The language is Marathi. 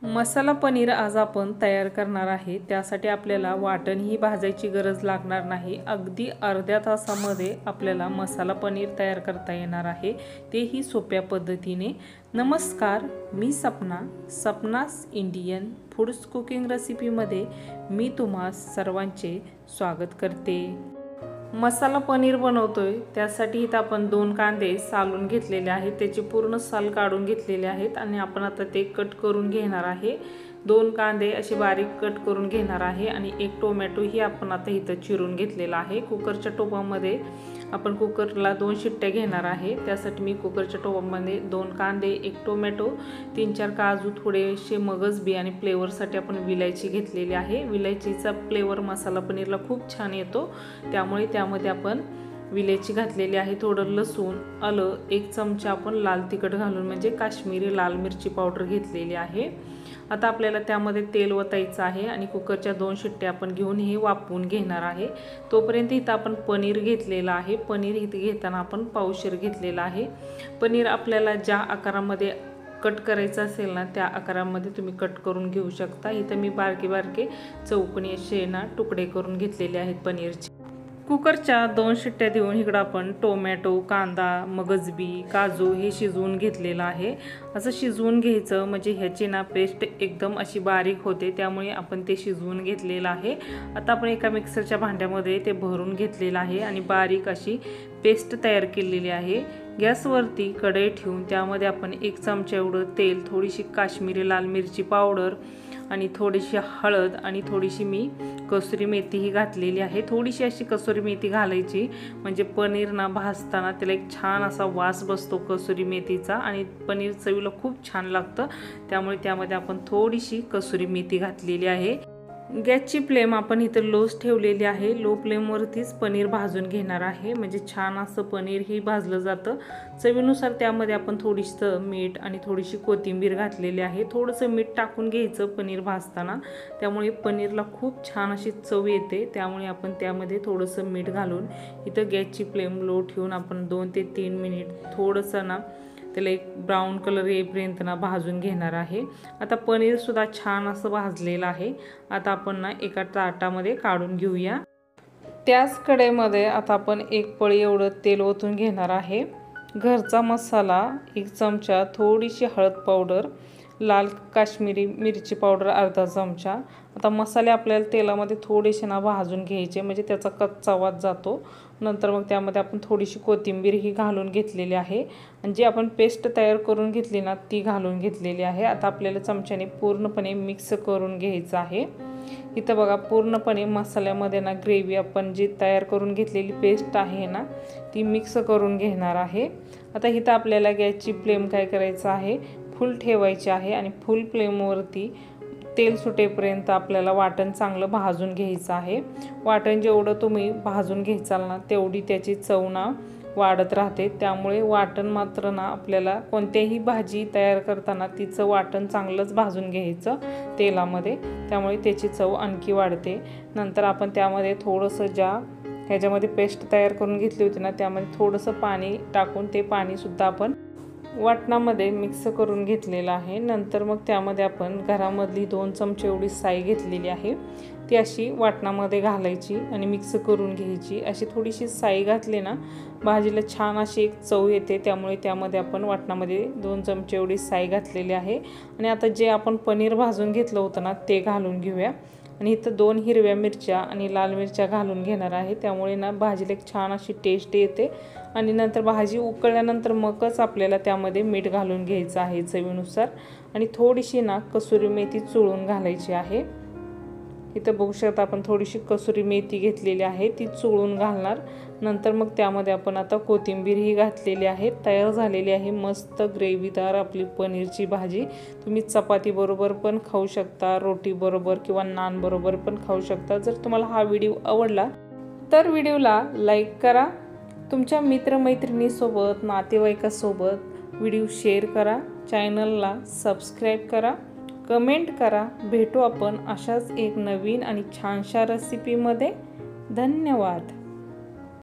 मसाला पनीर आज आपण तयार करणार आहे। त्यासाठी आपल्याला वाटणही भाजायची गरज लागणार नाही। अगदी अर्ध्या तासामध्ये आपल्याला मसाला पनीर तयार करता येणार आहे, तेही सोप्या पद्धतीने। नमस्कार, मी सपनास इंडियन फूड्स कुकिंग रेसिपीमध्ये मी तुम्हा सर्वांचे स्वागत करते। मसाला पनीर बनवतोय त्यासाठी इथे आपण 2 कांदे सालून घेतलेले आहेत, त्याची पूर्ण साल काढून घेतलेले आहेत आणि आपण आता ते कट करून घेणार आहे। 2 कांदे असे बारीक कट करून घेणार आहे आणि 1 टोमॅटो ही आपण आता इथे चिरून घेतलेला आहे। कुकरच्या टोपामध्ये आपण कुकरला 2 शिट्ट्या घेणार आहे। त्यासाठी मी कुकरच्या टोपामध्ये 2 कांदे, 1 टोमॅटो, 3-4 काजू, थोडेसे मगज बी आणि फ्लेवरसाठी आपण विलायची घेतलेली आहे। विलायचीचा फ्लेवर मसाला पनीरला खूप छान येतो, त्यामुळे त्यामध्ये आपण विलायची घातलेली आहे। थोडं लसूण, आलं, 1 चमचा आपण लाल तिखट घालून म्हणजे काश्मीरी लाल मिरची पावडर घेतलेली आहे। आता आपल्याला त्यामध्ये तेल ओतायचं आहे आणि कुकरच्या 2 शिट्ट्या आपण घेऊन हे वाफवून घेणार आहे। तोपर्यंत इथं आपण पनीर घेतलेलं आहे। पनीर इथे घेताना आपण पावशेर घेतलेला आहे। पनीर आपल्याला ज्या आकारामध्ये कट करायचं असेल ना त्या आकारामध्ये तुम्ही कट करून घेऊ शकता। इथं मी बारके चौकोनी असे ना तुकडे करून घेतलेले आहेत पनीरचे। कुकरच्या 2 शिट्ट्या देऊन इकडं आपण टोमॅटो, कांदा, मगजबी, काजू हे शिजवून घेतलेलं आहे। असं शिजवून घ्यायचं म्हणजे ह्याची ना पेस्ट एकदम अशी बारीक होते, त्यामुळे आपण ते शिजवून घेतलेलं आहे। आता आपण एका मिक्सरच्या भांड्यामध्ये ते भरून घेतलेलं आहे आणि बारीक अशी पेस्ट तयार केलेली आहे। गॅसवरती कढई ठेवून त्यामध्ये आपण 1 चमचा एवढं तेल, थोडीशी काश्मीरी लाल मिरची पावडर आणि थोडीशी हळद आणि थोडीशी मी कसुरी मेथी ही घातलेली आहे। थोडीशी अशी कसुरी मेथी घालायची म्हणजे पनीर ना भाजताना त्याला एक छान असा वास बसतो कसुरी मेथीचा आणि पनीर चवीला खूप छान लागतं, त्यामुळे त्यामध्ये आपण थोडीशी कसुरी मेथी घातलेली आहे। गॅसची फ्लेम आपण इथं लोच ठेवलेली आहे। लो फ्लेमवरतीच पनीर भाजून घेणार आहे म्हणजे छान असं पनीर ही भाजलं जातं। चवीनुसार त्यामध्ये आपण थोडीसं मीठ आणि थोडीशी कोथिंबीर घातलेली आहे। थोडंसं मीठ टाकून घ्यायचं पनीर भाजताना, त्यामुळे पनीरला खूप छान अशी चव येते, त्यामुळे आपण त्यामध्ये थोडंसं मीठ घालून इथं गॅसची फ्लेम लो ठेवून आपण 2 ते 3 मिनिट थोडंसं ना त्याला एक ब्राऊन कलर येईपर्यंत ना भाजून घेणार आहे। आता पनीर सुद्धा छान असं भाजलेलं आहे। आता आपण ना एका ताटामध्ये काढून घेऊया। त्याच कढईमध्ये आता आपण 1 पळी एवढं तेल ओतून घेणार आहे। घरचा मसाला 1 चमचा, थोडीशी हळद पावडर, लाल काश्मीरी मिरची पावडर अर्धा चमचा। आता मसाले आपल्याला तेलामध्ये थोडेसे ना भाजून घ्यायचे म्हणजे त्याचा कच्चा वास जातो। नंतर मग त्यामध्ये आपण थोडीशी कोथिंबीर ही घालून घेतलेली आहे आणि जी आपण पेस्ट तयार करून घेतली ना ती घालून घेतलेली आहे। आता आपल्याला चमच्याने पूर्णपणे मिक्स करून घ्यायचं आहे। इथं बघा पूर्णपणे मसाल्यामध्ये ना ग्रेव्ही आपण जी तयार करून घेतलेली पेस्ट आहे ना ती मिक्स करून घेणार आहे। आता इथं आपल्याला गॅसची फ्लेम काय करायचं आहे, फुल ठेवायची आहे आणि फुल फ्लेमवरती तेल सुटेपर्यंत आपल्याला वाटण चांगलं भाजून घ्यायचं आहे। वाटण जेवढं तुम्ही भाजून घ्यायचाल ना तेवढी त्याची चव ना वाढत राहते, त्यामुळे वाटण मात्र ना आपल्याला कोणत्याही भाजी तयार करताना तिचं वाटण चांगलंच भाजून घ्यायचं तेलामध्ये, त्यामुळे त्याची चव आणखी वाढते। नंतर आपण त्यामध्ये थोडंसं ह्याच्यामध्ये पेस्ट तयार करून घेतली होती ना त्यामध्ये थोडंसं पाणी टाकून ते पाणीसुद्धा आपण वाटणामध्ये मिक्स करून घेतलेलं आहे। नंतर मग त्यामध्ये आपण घरामधली 2 चमचे एवढी साई घेतलेली आहे, ती अशी वाटणामध्ये घालायची आणि मिक्स करून घ्यायची। अशी थोडीशी साई घातली ना भाजीला छान अशी एक चव येते, त्यामुळे त्यामध्ये आपण वाटणामध्ये 2 चमचे एवढी साई घातलेली आहे। आणि आता जे आपण पनीर भाजून घेतलं होतं ना ते घालून घेऊया आणि इथं 2 हिरव्या मिरच्या आणि लाल मिरच्या घालून घेणार आहे, त्यामुळे ना भाजीला एक छान अशी टेस्ट येते। आणि नंतर भाजी उकळल्यानंतर मगच आपल्याला त्यामध्ये मीठ घालून घ्यायचं आहे चवीनुसार आणि थोडीशी ना कसुरी मेथी चुळून घालायची आहे। इथं बघू शकता आपण थोडीशी कसुरी मेथी घेतलेली आहे, ती चुळून घालणार। नंतर मग त्यामध्ये आपण आता कोथिंबीर ही घातलेली आहे। तयार झालेली आहे मस्त ग्रेव्हीदार आपली पनीरची भाजी। तुम्ही चपाती बरोबर पण खाऊ शकता, रोटी बरोबर किंवा नान बरोबर पण खाऊ शकता। जर तुम्हाला हा व्हिडिओ आवडला तर व्हिडिओला लाईक करा, तुमच्या मित्रमैत्रिणीसोबत, नातेवाईकासोबत व्हिडिओ शेअर करा, चॅनलला सबस्क्राईब करा, कमेंट करा। भेटू आपण अशाच एक नवीन आणि छानशा रेसिपीमध्ये। धन्यवाद।